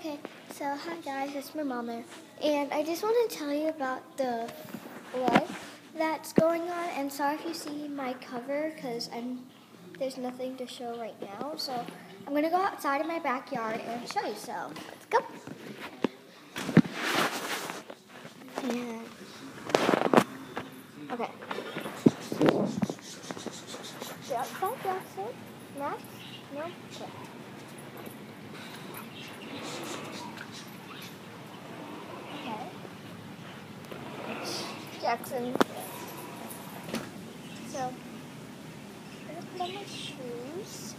Okay, so hi guys, it's my mom there, and I just want to tell you about the flood that's going on. And sorry if you see my cover, because there's nothing to show right now. So I'm gonna go outside in my backyard and show you. So let's go. And okay. You're outside, Jackson. Max? No. Okay. Jackson. So, I'm gonna put on my shoes.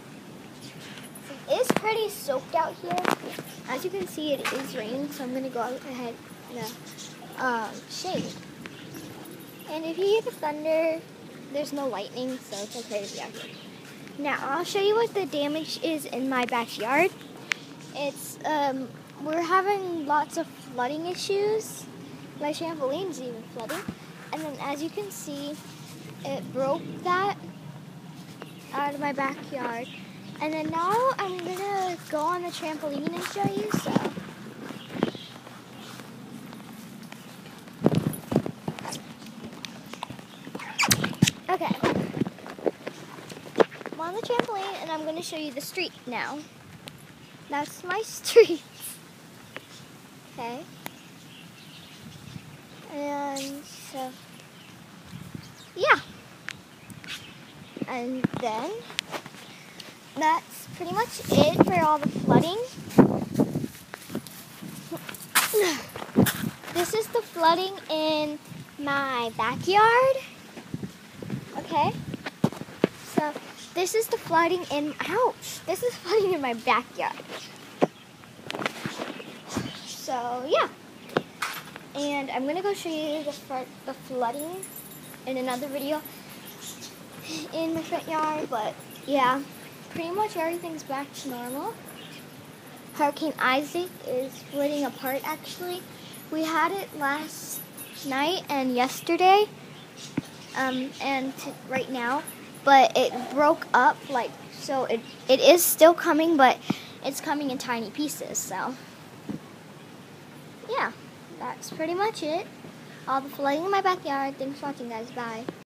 It is pretty soaked out here. As you can see, it is raining, so I'm gonna go out ahead in the shade. And if you hear the thunder, there's no lightning, so it's okay to be out here. Now, I'll show you what the damage is in my backyard. It's, we're having lots of flooding issues. My trampoline's even flooding. And then as you can see, it broke that out of my backyard. And then now I'm gonna go on the trampoline and show you, so. Okay. I'm on the trampoline and I'm gonna show you the street now. That's my street. Okay. And so, yeah. And then, that's pretty much it for all the flooding. This is the flooding in my backyard. Okay. So, this is the flooding in, ouch, this is flooding in my backyard. So, yeah. And I'm going to go show you the flooding in another video in my front yard. But, yeah, pretty much everything's back to normal. Hurricane Isaac is splitting apart, actually. We had it last night and yesterday, and right now. But it broke up, so it is still coming, but it's coming in tiny pieces, so. Yeah, that's pretty much it. All the flooding in my backyard. Thanks for watching, guys. Bye.